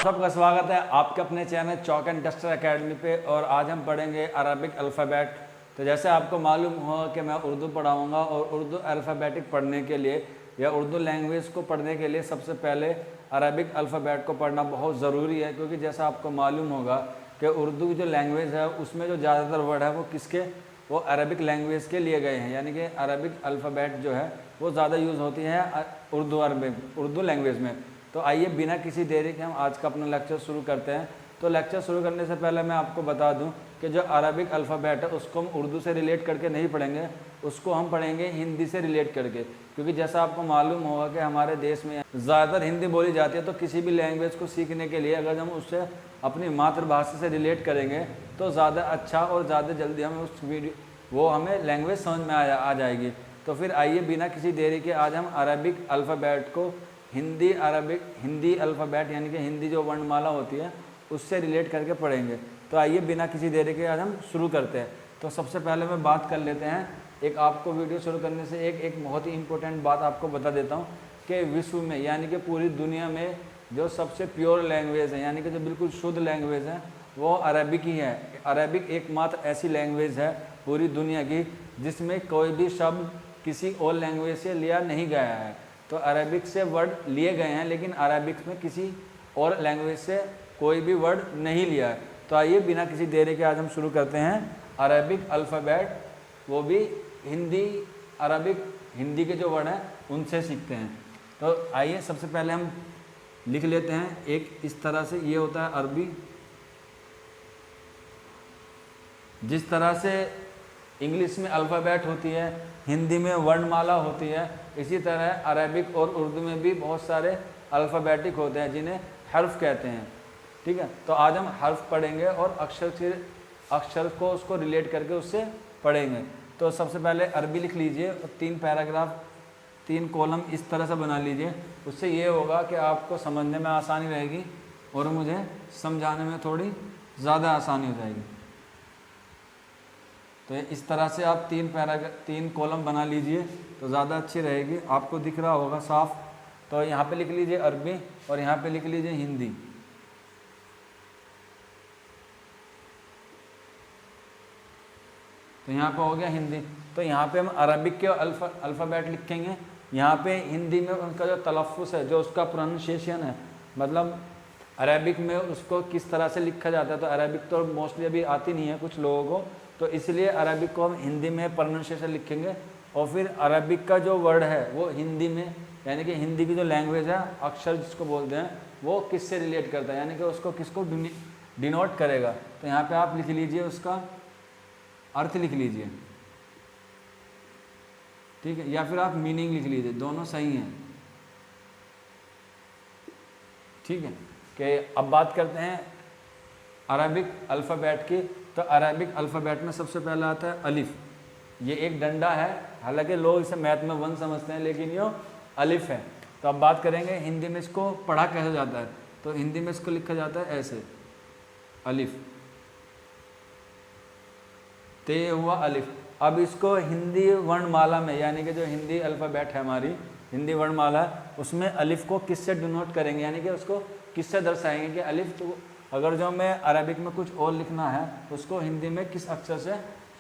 सबका स्वागत है आपके अपने channel chalk and duster academy पे। और आज हम पढ़ेंगे अरबिक अल्फ़ाबेट। तो जैसे आपको मालूम हो कि मैं उर्दू पढ़ाऊँगा और उर्दू अल्फ़ाबेटिक पढ़ने के लिए या उर्दू लैंग्वेज को पढ़ने के लिए सबसे पहले अरबिक अल्फ़ाबेट को पढ़ना बहुत ज़रूरी है, क्योंकि जैसा आपको मालूम होगा कि उर्दू की जो लैंग्वेज है उसमें जो ज़्यादातर वर्ड है वो किसके, वो अरबिक लैंग्वेज के लिए गए हैं। यानी कि अरबिक अल्फ़ाबेट जो है वो ज़्यादा यूज़ होती है उर्दू लैंग्वेज में। तो आइए बिना किसी देरी के हम आज का अपना लेक्चर शुरू करते हैं। तो लेक्चर शुरू करने से पहले मैं आपको बता दूं कि जो अरबिक अल्फ़ाबेट है उसको हम उर्दू से रिलेट करके नहीं पढ़ेंगे, उसको हम पढ़ेंगे हिंदी से रिलेट करके। क्योंकि जैसा आपको मालूम होगा कि हमारे देश में ज़्यादातर हिंदी बोली जाती है, तो किसी भी लैंग्वेज को सीखने के लिए अगर हम उससे अपनी मातृभाषा से रिलेट करेंगे तो ज़्यादा अच्छा और ज़्यादा जल्दी हमें हमें लैंग्वेज समझ में आ जाएगी। तो फिर आइए बिना किसी देरी के आज हम अरबिक अल्फ़ाबेट को हिंदी अल्फ़ाबेट यानी कि हिंदी जो वर्णमाला होती है उससे रिलेट करके पढ़ेंगे। तो आइए बिना किसी देरी के आज हम शुरू करते हैं। तो सबसे पहले मैं बात कर लेते हैं, एक आपको वीडियो शुरू करने से एक बहुत ही इम्पोर्टेंट बात आपको बता देता हूँ कि विश्व में यानी कि पूरी दुनिया में जो सबसे प्योर लैंग्वेज है यानी कि जो बिल्कुल शुद्ध लैंग्वेज है वो अरबिक ही है। अरबिक एकमात्र ऐसी लैंग्वेज है पूरी दुनिया की जिसमें कोई भी शब्द किसी और लैंग्वेज से लिया नहीं गया है। तो अरबिक से वर्ड लिए गए हैं लेकिन अरबिक में किसी और लैंग्वेज से कोई भी वर्ड नहीं लिया है। तो आइए बिना किसी देरी के आज हम शुरू करते हैं अरबिक अल्फ़ाबेट, वो भी अरबिक हिंदी के जो वर्ड हैं उनसे सीखते हैं। तो आइए सबसे पहले हम लिख लेते हैं एक इस तरह से, ये होता है अरबी। जिस तरह से इंग्लिश में अल्फ़ाबेट होती है, हिंदी में वर्णमाला होती है, इसी तरह अरबिक और उर्दू में भी बहुत सारे अल्फ़ाबेटिक होते हैं जिन्हें हर्फ कहते हैं। ठीक है, तो आज हम हर्फ पढ़ेंगे और अक्षर को उसको रिलेट करके उससे पढ़ेंगे। तो सबसे पहले अरबी लिख लीजिए और 3 पैराग्राफ 3 कॉलम इस तरह से बना लीजिए। उससे ये होगा कि आपको समझने में आसानी रहेगी और मुझे समझाने में थोड़ी ज़्यादा आसानी हो जाएगी। तो इस तरह से आप 3 कॉलम बना लीजिए तो ज़्यादा अच्छी रहेगी, आपको दिख रहा होगा साफ। तो यहाँ पे लिख लीजिए अरबी और यहाँ पे लिख लीजिए हिंदी। तो यहाँ पे हो गया हिंदी। तो यहाँ पे हम अरबिक के अल्फ़ाबेट लिखेंगे। यहाँ पे हिंदी में उनका जो तलफ़्फ़ुज़ है, जो उसका प्रोनाउंसिएशन है, मतलब अरबिक में उसको किस तरह से लिखा जाता है। तो अरबिक तो मोस्टली अभी आती नहीं है कुछ लोगों को, तो इसलिए अरबिक को हम हिंदी में प्रोनाउंसिएशन लिखेंगे। और फिर अरबिक का जो वर्ड है वो हिंदी में यानी कि हिंदी की जो लैंग्वेज है, अक्षर जिसको बोलते हैं, वो किससे रिलेट करता है यानी कि उसको किसको डिनोट करेगा। तो यहाँ पे आप लिख लीजिए, उसका अर्थ लिख लीजिए, ठीक है, या फिर आप मीनिंग लिख लीजिए, दोनों सही हैं। ठीक है, कि अब बात करते हैं अरबिक अल्फ़ाबेट की। तो अरबिक अल्फ़ाबेट में सबसे पहला आता है अलिफ। ये एक डंडा है, हालांकि लोग इसे मैथ में 1 समझते हैं लेकिन ये अलिफ है। तो अब बात करेंगे हिंदी में इसको पढ़ा कैसे जाता है। तो हिंदी में इसको लिखा जाता है ऐसे, अलिफ, ते हुआ अलिफ। अब इसको हिंदी वर्णमाला में यानी कि जो हिंदी अल्फ़ाबेट है हमारी हिंदी वर्णमाला, उसमें अलिफ को किससे डिनोट करेंगे यानी कि उसको किससे दर्शाएंगे कि अलिफ, तो अगर जो मैं अरबिक में कुछ और लिखना है उसको हिंदी में किस अक्षर से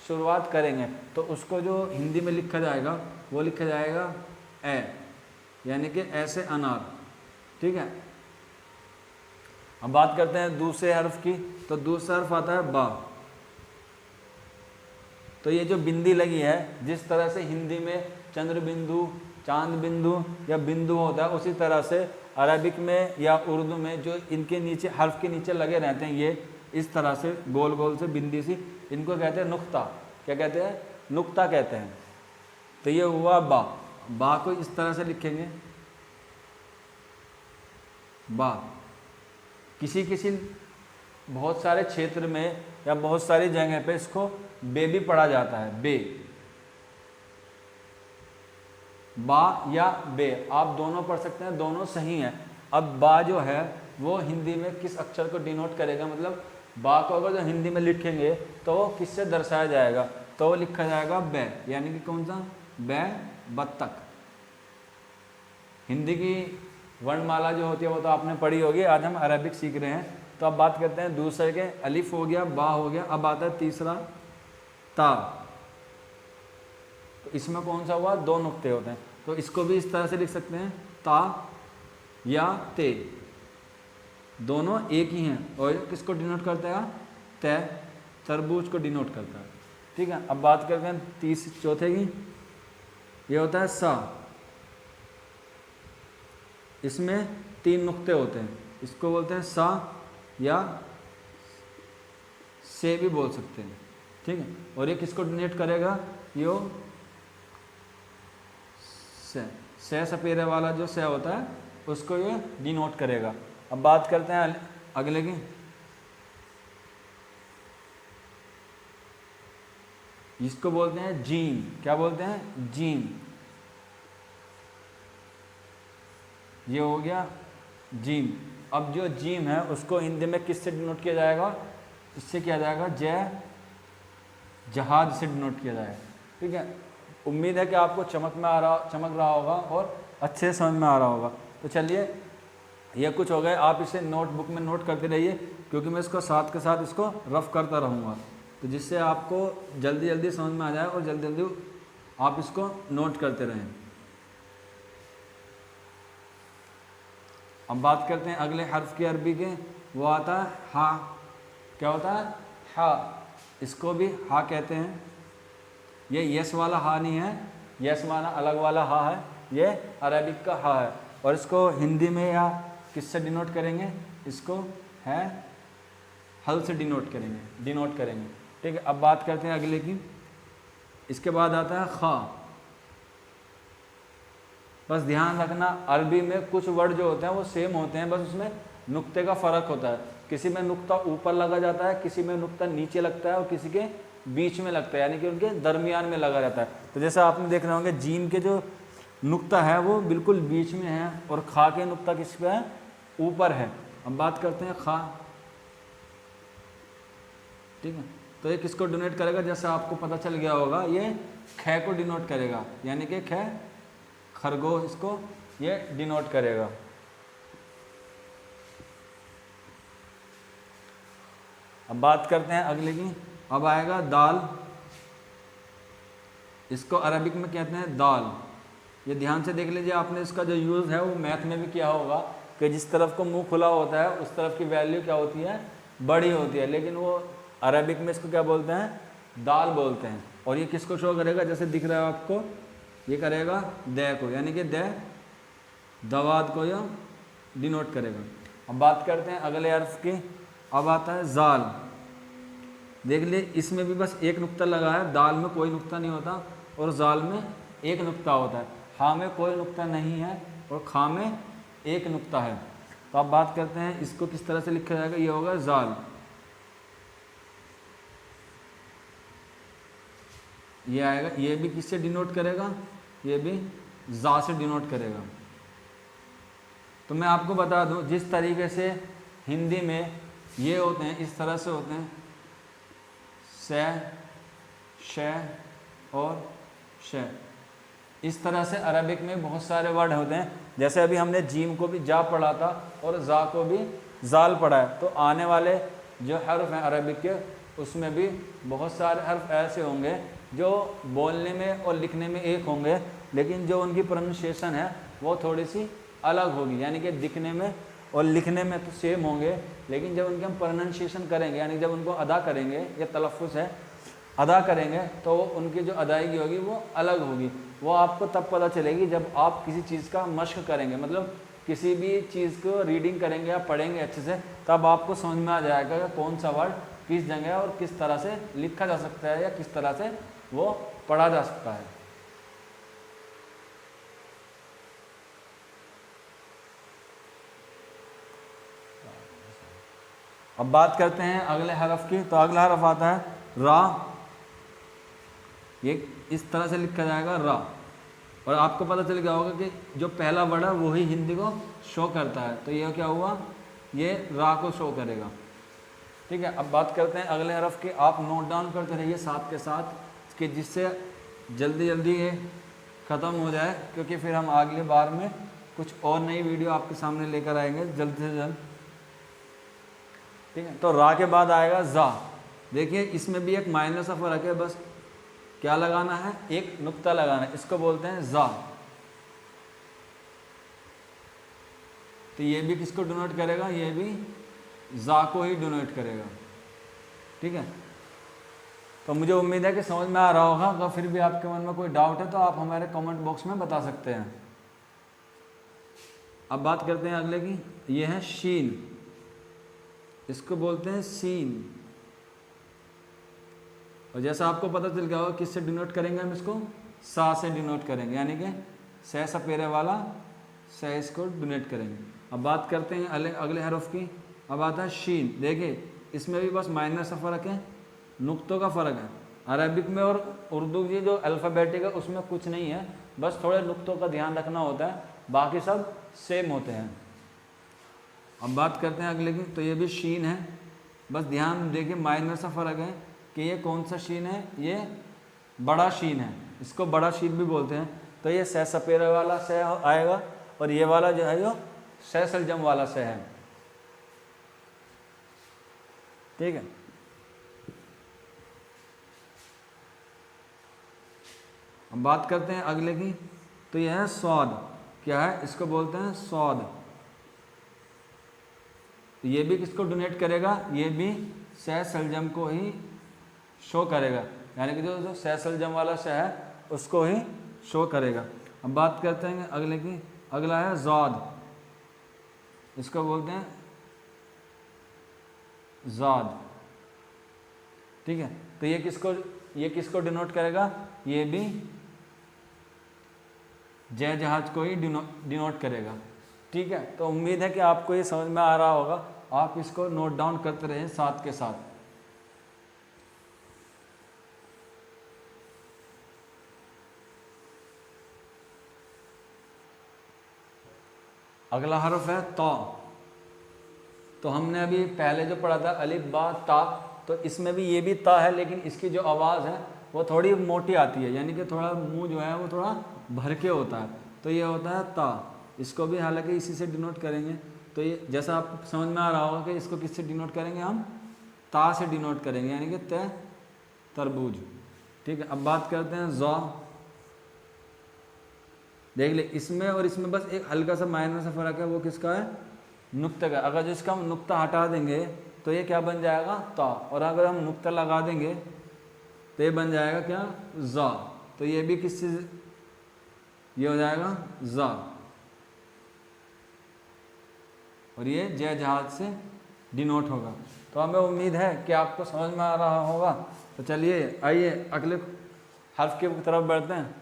शुरुआत करेंगे। तो उसको जो हिंदी में लिखा जाएगा वो लिखा जाएगा ए, यानी कि ऐसे अनार। ठीक है, अब बात करते हैं दूसरे हर्फ की। तो दूसरा हर्फ आता है बा। तो ये जो बिंदी लगी है, जिस तरह से हिंदी में चंद्र बिंदु, चांद बिंदु या बिंदु होता है, उसी तरह से अरबिक में या उर्दू में जो इनके नीचे हर्फ के नीचे लगे रहते हैं, ये इस तरह से गोल गोल से बिंदी सी, इनको कहते हैं नुक्ता। क्या कहते हैं? नुक्ता कहते हैं। तो ये हुआ बा। बा को इस तरह से लिखेंगे, बा। किसी बहुत सारे क्षेत्र में या बहुत सारी जगह पे इसको बे भी पढ़ा जाता है, बे, बा या बे, आप दोनों पढ़ सकते हैं, दोनों सही हैं। अब बा जो है वो हिंदी में किस अक्षर को डिनोट करेगा, मतलब बा को अगर जो हिंदी में लिखेंगे तो वो किससे दर्शाया जाएगा, तो वो लिखा जाएगा बे, यानी कि कौन सा, बे, बत्तख। हिंदी की वर्णमाला जो होती है वो तो आपने पढ़ी होगी, आज हम अरबिक सीख रहे हैं। तो अब बात करते हैं दूसरे के, अलिफ हो गया, बा हो गया, अब आता है तीसरा ता। तो इसमें कौन सा हुआ, 2 नुक्ते होते हैं, तो इसको भी इस तरह से लिख सकते हैं ता या ते, दोनों एक ही हैं। और किसको डिनोट करता है, तय, तरबूज को डिनोट करता है। ठीक है, अब बात करते हैं चौथे की, ये होता है सा। इसमें 3 नुक्ते होते हैं, इसको बोलते हैं सा या से भी बोल सकते हैं। ठीक है, और ये किसको डिनोट करेगा, यो से सपेरे वाला जो से होता है उसको ये डिनोट करेगा। अब बात करते हैं अगले की, इसको बोलते हैं जीम। क्या बोलते हैं, जीम। ये हो गया जीम। अब जो जीम है उसको हिंदी में किससे डिनोट किया जाएगा, इससे किया जाएगा जय जहाज से डिनोट किया जाएगा। ठीक है, उम्मीद है कि आपको चमक रहा होगा और अच्छे से समझ में आ रहा होगा। तो चलिए, ये कुछ हो गए, आप इसे नोटबुक में नोट करते रहिए, क्योंकि मैं इसको साथ के साथ इसको रफ करता रहूँगा, तो जिससे आपको जल्दी जल्दी समझ में आ जाए और जल्दी जल्दी आप इसको नोट करते रहें। अब बात करते हैं अगले हर्फ की अरबी के, वो आता है हा। क्या होता है, हा। इसको भी हा कहते हैं। ये यस वाला हा नहीं है, यस माना अलग वाला हा है, ये अरबिक का हा है। और इसको हिंदी में या किससे डिनोट करेंगे, इसको है हल से डिनोट करेंगे। ठीक है, अब बात करते हैं अगले की, इसके बाद आता है खा। बस ध्यान रखना, अरबी में कुछ वर्ड जो होते हैं वो सेम होते हैं, बस उसमें नुक्ते का फ़र्क होता है। किसी में नुक्ता ऊपर लगा जाता है, किसी में नुक्ता नीचे लगता है और किसी के बीच में लगता है, यानी कि उनके दरमियान में लगा रहता है। तो जैसा आपने देख रहे होंगे, जीम के जो नुक्ता है वो बिल्कुल बीच में है और खा के नुक्ता किस पे है, ऊपर है। अब बात करते हैं खा। ठीक है, तो ये किसको डिनोट करेगा, जैसा आपको पता चल गया होगा, ये ख को डिनोट करेगा, यानी कि ख खरगोश, इसको ये डिनोट करेगा। अब बात करते हैं अगले की, अब आएगा दाल। इसको अरबिक में कहते हैं दाल। ये ध्यान से देख लीजिए, आपने इसका जो यूज़ है वो मैथ में भी किया होगा कि जिस तरफ को मुंह खुला होता है उस तरफ की वैल्यू क्या होती है, बड़ी होती है, लेकिन वो अरबिक में इसको क्या बोलते हैं, दाल बोलते हैं। और ये किसको शो करेगा, जैसे दिख रहा है आपको, ये करेगा दे को, यानी कि दे दवाद को या डिनोट करेगा। अब बात करते हैं अगले हर्फ की, अब आता है जाल। देख लिए, इसमें भी बस एक नुक्ता लगा है, दाल में कोई नुक्ता नहीं होता और जाल में एक नुक्ता होता है। हा में कोई नुक्ता नहीं है और खा में एक नुक्ता है। तो अब बात करते हैं इसको किस तरह से लिखा जाएगा, ये होगा जाल। ये आएगा, ये भी किससे डिनोट करेगा, ये भी जा से डिनोट करेगा। तो मैं आपको बता दूं, जिस तरीके से हिंदी में ये होते हैं, इस तरह से होते हैं, से, शे और शे, इस तरह से अरबिक में बहुत सारे वर्ड होते हैं। जैसे अभी हमने जीम को भी जा पढ़ा था और जा को भी जाल पढ़ा है, तो आने वाले जो हर्फ हैं अरबिक के, उसमें भी बहुत सारे हर्फ ऐसे होंगे जो बोलने में और लिखने में एक होंगे, लेकिन जो उनकी प्रोनाउंसिएशन है वो थोड़ी सी अलग होगी। यानी कि दिखने में और लिखने में तो सेम होंगे, लेकिन जब उनके हम प्रोनाउंसिएशन करेंगे, यानी जब उनको अदा करेंगे, या तलफ़ुज़ है, अदा करेंगे, तो उनकी जो अदायगी होगी वो अलग होगी। वो आपको तब पता चलेगी जब आप किसी चीज़ का मश्क करेंगे, मतलब किसी भी चीज़ को रीडिंग करेंगे या पढ़ेंगे अच्छे से, तब आपको समझ में आ जाएगा कि कौन सा वर्ड किस जगह और किस तरह से लिखा जा सकता है या किस तरह से वो पढ़ा जा सकता है। अब बात करते हैं अगले हरफ की, तो अगला हरफ आता है रा। ये इस तरह से लिखा जाएगा रा, और आपको पता चल गया होगा कि जो पहला वर्ड है वही हिंदी को शो करता है, तो ये क्या हुआ, ये रा को शो करेगा। ठीक है, अब बात करते हैं अगले हरफ की। आप नोट डाउन करते रहिए साथ के साथ, कि जिससे जल्दी जल्दी ये ख़त्म हो जाए, क्योंकि फिर हम अगली बार में कुछ और नई वीडियो आपके सामने लेकर आएंगे जल्द से जल्द। ठीक है, तो रा के बाद आएगा जा। देखिए इसमें भी एक माइनर सा फर्क है, बस क्या लगाना है, एक नुक्ता लगाना है, इसको बोलते हैं जा। तो ये भी किसको डिनोट करेगा, ये भी जा को ही डिनोट करेगा। ठीक है, तो मुझे उम्मीद है कि समझ में आ रहा होगा। अगर फिर भी आपके मन में कोई डाउट है तो आप हमारे कमेंट बॉक्स में बता सकते हैं। अब बात करते हैं अगले की, ये है शीन, इसको बोलते हैं सीन। और जैसा आपको पता चल गया होगा किससे डिनोट करेंगे हम इसको, सा से डिनोट करेंगे, यानी कि सह सपेरे वाला सह इसको डिनोट करेंगे। अब बात करते हैं अगले हरफ की। अब आता है शीन। देखिए इसमें भी बस माइनर सा फ़र्क है, नुक्तों का फ़र्क है। अरबिक में और उर्दू की जो अल्फ़ाबेटिक है उसमें कुछ नहीं है, बस थोड़े नुक्तों का ध्यान रखना होता है, बाकी सब सेम होते हैं। अब बात करते हैं अगले की, तो ये भी शीन है, बस ध्यान देखिए माइनर सा फ़र्क है कि ये कौन सा शीन है, ये बड़ा शीन है, इसको बड़ा शीन भी बोलते हैं। तो ये सह सपेरे वाला सह आएगा और ये वाला जो है जो सह सलजम वाला सह है। ठीक है, अब बात करते हैं अगले की, तो यह है सौद। क्या है, इसको बोलते हैं सौद। ये भी किसको डोनेट करेगा, ये भी सह सलजम को ही शो करेगा, यानी कि जो सह सलजम वाला सह है उसको ही शो करेगा। अब बात करते हैं अगले की, अगला है ज़ाद, इसको बोलते हैं ज़ाद। ठीक है, तो ये किसको डिनोट करेगा, ये भी जय जहाज को ही डिनोट करेगा। ठीक है, तो उम्मीद है कि आपको ये समझ में आ रहा होगा, आप इसको नोट डाउन करते रहें साथ के साथ। अगला हर्फ है ता। तो हमने अभी पहले जो पढ़ा था अलिफ बा ता, तो इसमें भी ये भी ता है, लेकिन इसकी जो आवाज़ है वो थोड़ी मोटी आती है, यानी कि थोड़ा मुंह जो है वो थोड़ा भर के होता है। तो ये होता है ता, इसको भी हालांकि इसी से डिनोट करेंगे। तो ये जैसा आप समझ में आ रहा होगा कि इसको किससे डिनोट करेंगे, हम ता से डिनोट करेंगे, यानी कि तय तरबूज। ठीक है, अब बात करते हैं ज़ा। देख ले इसमें और इसमें बस एक हल्का सा माइनर सा फ़र्क है, वो किसका है, नुक्ते का। अगर जिसका हम नुक्ता हटा देंगे तो ये क्या बन जाएगा, ता, और अगर हम नुक्ता लगा देंगे तो ये बन जाएगा क्या, ज़ा। तो ये भी किससे, ये हो जाएगा ज़ा, और ये जय जहाज से डिनोट होगा। तो हमें उम्मीद है कि आपको समझ में आ रहा होगा। तो चलिए आइए अगले हर्फ की तरफ बढ़ते हैं।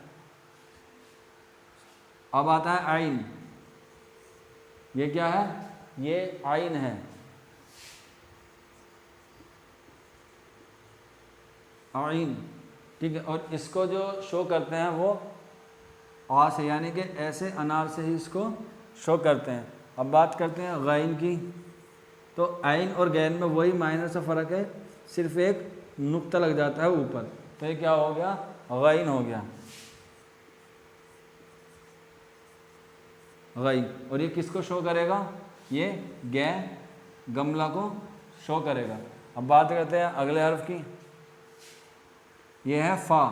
अब आता है आइन। ये क्या है, ये आइन है, आइन। ठीक है, और इसको जो शो करते हैं वो आ से, यानी कि ऐसे अनार से ही इसको शो करते हैं। अब बात करते हैं गैन की। तो आइन और गैन में वही माइनर सा फ़र्क है, सिर्फ एक नुक्ता लग जाता है ऊपर। तो ये क्या हो गया, गैन हो गया, गैन। और ये किसको शो करेगा, ये गै गमला को शो करेगा। अब बात करते हैं अगले हर्फ की, ये है फ़ा,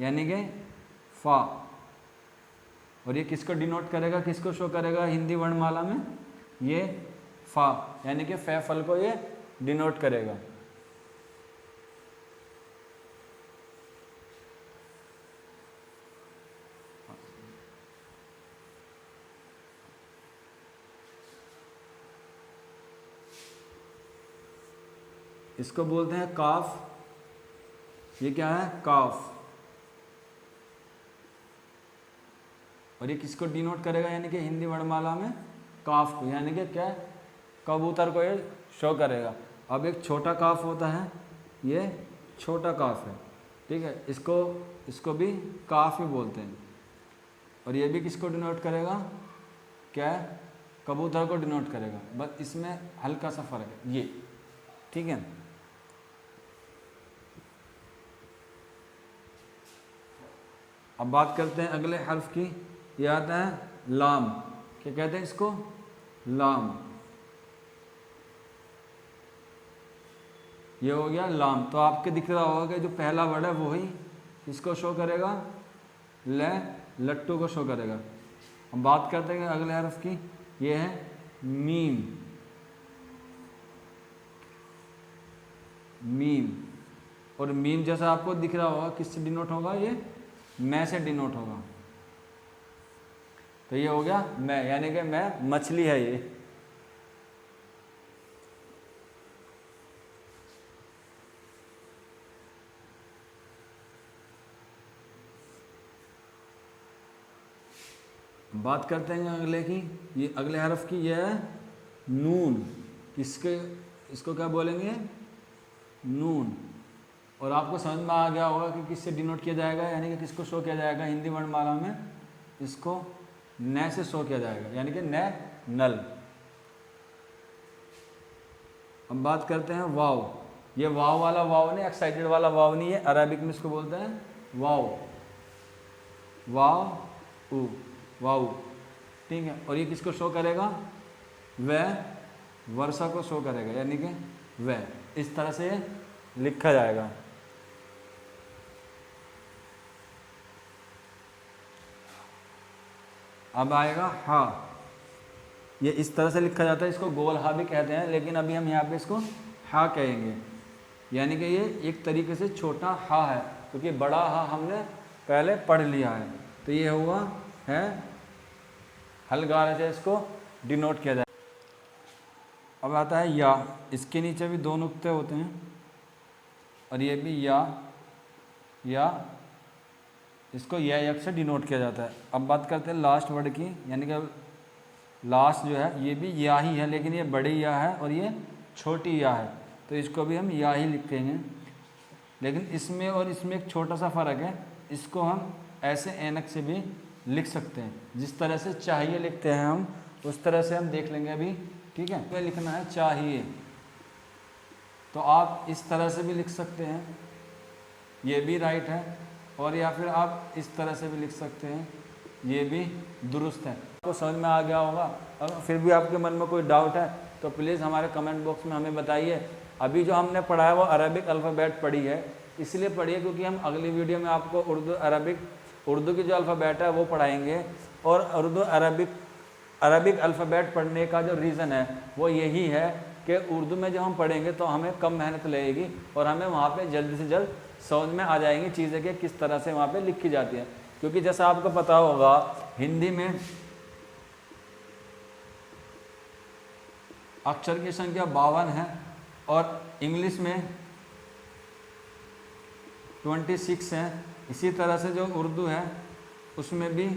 यानी कि फ़ा। और ये किसको डिनोट करेगा, किसको शो करेगा हिंदी वर्णमाला में, ये फ़ा, यानी कि फ़े फल को ये डिनोट करेगा। इसको बोलते हैं काफ। ये क्या है, काफ। और ये किसको डिनोट करेगा, यानी कि हिंदी वर्णमाला में काफ को, यानी कि क्या, कबूतर को ये शो करेगा। अब एक छोटा काफ होता है, ये छोटा काफ है। ठीक है, इसको भी काफ ही बोलते हैं। और ये भी किसको डिनोट करेगा, क्या, कबूतर को डिनोट करेगा, बस इसमें हल्का सा फर्क है ये। ठीक है, अब बात करते हैं अगले हर्फ की। ये आता है लाम, क्या कहते हैं इसको, लाम। ये हो गया लाम। तो आपके दिख रहा होगा कि जो पहला वर्ड है वो ही इसको शो करेगा, लट्टू को शो करेगा। हम बात करते हैं अगले हरफ की, ये है मीम। मीम, और मीम जैसा आपको दिख रहा होगा किससे डिनोट होगा, ये मैं से डिनोट होगा। तो ये हो गया मैं, यानी कि मैं मछली है ये। बात करते हैं अगले की, ये अगले हरफ की, ये है नून। किसके, इसको क्या बोलेंगे, नून। और आपको समझ में आ गया होगा कि किससे डिनोट किया जाएगा, यानी कि किसको शो किया जाएगा हिंदी वर्णमाला में, इसको न से शो किया जाएगा, यानी कि न, नल। हम बात करते हैं वाव। ये वाव वाला वाव नहीं, एक्साइटेड वाला वाव नहीं है, अरबिक में इसको बोलते हैं वाव, वाव उ, वाव, ठीक है। और ये किसको शो करेगा, वह, वर्षा को शो करेगा, यानी कि वह। इस तरह से लिखा जाएगा। अब आएगा हा। ये इस तरह से लिखा जाता है, इसको गोल हा भी कहते हैं, लेकिन अभी हम यहाँ पे इसको हा कहेंगे, यानी कि ये एक तरीके से छोटा हा है, क्योंकि बड़ा हा हमने पहले पढ़ लिया है। तो ये हुआ है हलगार से इसको डिनोट किया जाए। अब आता है या। इसके नीचे भी दो नुक्ते होते हैं, और ये भी या इसको यक से डिनोट किया जाता है। अब बात करते हैं लास्ट वर्ड की, यानी कि लास्ट जो है ये भी या ही है, लेकिन ये बड़ी या है और ये छोटी या है, तो इसको भी हम या ही लिखेंगे। लेकिन इसमें और इसमें एक छोटा सा फ़र्क है, इसको हम ऐसे ऐनक से भी लिख सकते हैं, जिस तरह से चाहिए लिखते हैं हम, उस तरह से हम देख लेंगे अभी, ठीक है। तो लिखना है चाहिए, तो आप इस तरह से भी लिख सकते हैं, ये भी राइट है, और या फिर आप इस तरह से भी लिख सकते हैं, ये भी दुरुस्त है। आपको समझ में आ गया होगा। और फिर भी आपके मन में कोई डाउट है तो प्लीज़ हमारे कमेंट बॉक्स में हमें बताइए। अभी जो हमने पढ़ा है वो अरबिक अल्फ़ाबेट पढ़ी है, इसलिए पढ़ी है क्योंकि हम अगली वीडियो में आपको उर्दू की जो अल्फ़ाबेट है वो पढ़ाएंगे। और अरबिक अल्फ़ाबेट पढ़ने का जो रीज़न है वो यही है कि उर्दू में जब हम पढ़ेंगे तो हमें कम मेहनत लगेगी और हमें वहाँ पे जल्दी से जल्द समझ में आ जाएंगी चीज़ें कि किस तरह से वहाँ पे लिखी जाती है। क्योंकि जैसा आपको पता होगा हिंदी में अक्षर की संख्या 52 है और इंग्लिश में 26 है। इसी तरह से जो उर्दू है उसमें भी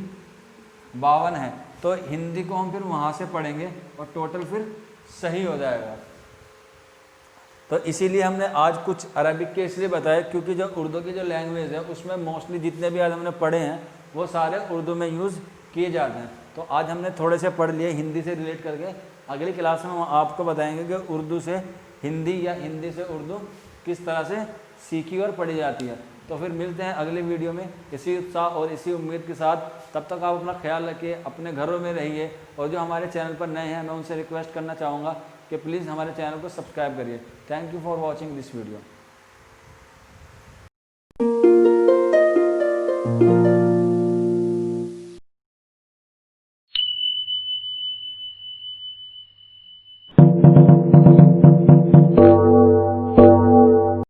52 है। तो हिंदी को हम फिर वहाँ से पढ़ेंगे और टोटल फिर सही हो जाएगा। तो इसीलिए हमने आज कुछ अरबिक के इसलिए बताया क्योंकि जो उर्दू की जो लैंग्वेज है उसमें मोस्टली जितने भी आज हमने पढ़े हैं वो सारे उर्दू में यूज़ किए जाते हैं। तो आज हमने थोड़े से पढ़ लिए हिंदी से रिलेट करके। अगली क्लास में हम आपको बताएंगे कि उर्दू से हिंदी या हिंदी से उर्दू किस तरह से सीखी और पढ़ी जाती है। तो फिर मिलते हैं अगले वीडियो में इसी उत्साह और इसी उम्मीद के साथ। तब तक आप अपना ख्याल रखिए, अपने घरों में रहिए। और जो हमारे चैनल पर नए हैं मैं उनसे रिक्वेस्ट करना चाहूँगा कि प्लीज़ हमारे चैनल को सब्सक्राइब करिए। Thank you for watching this video.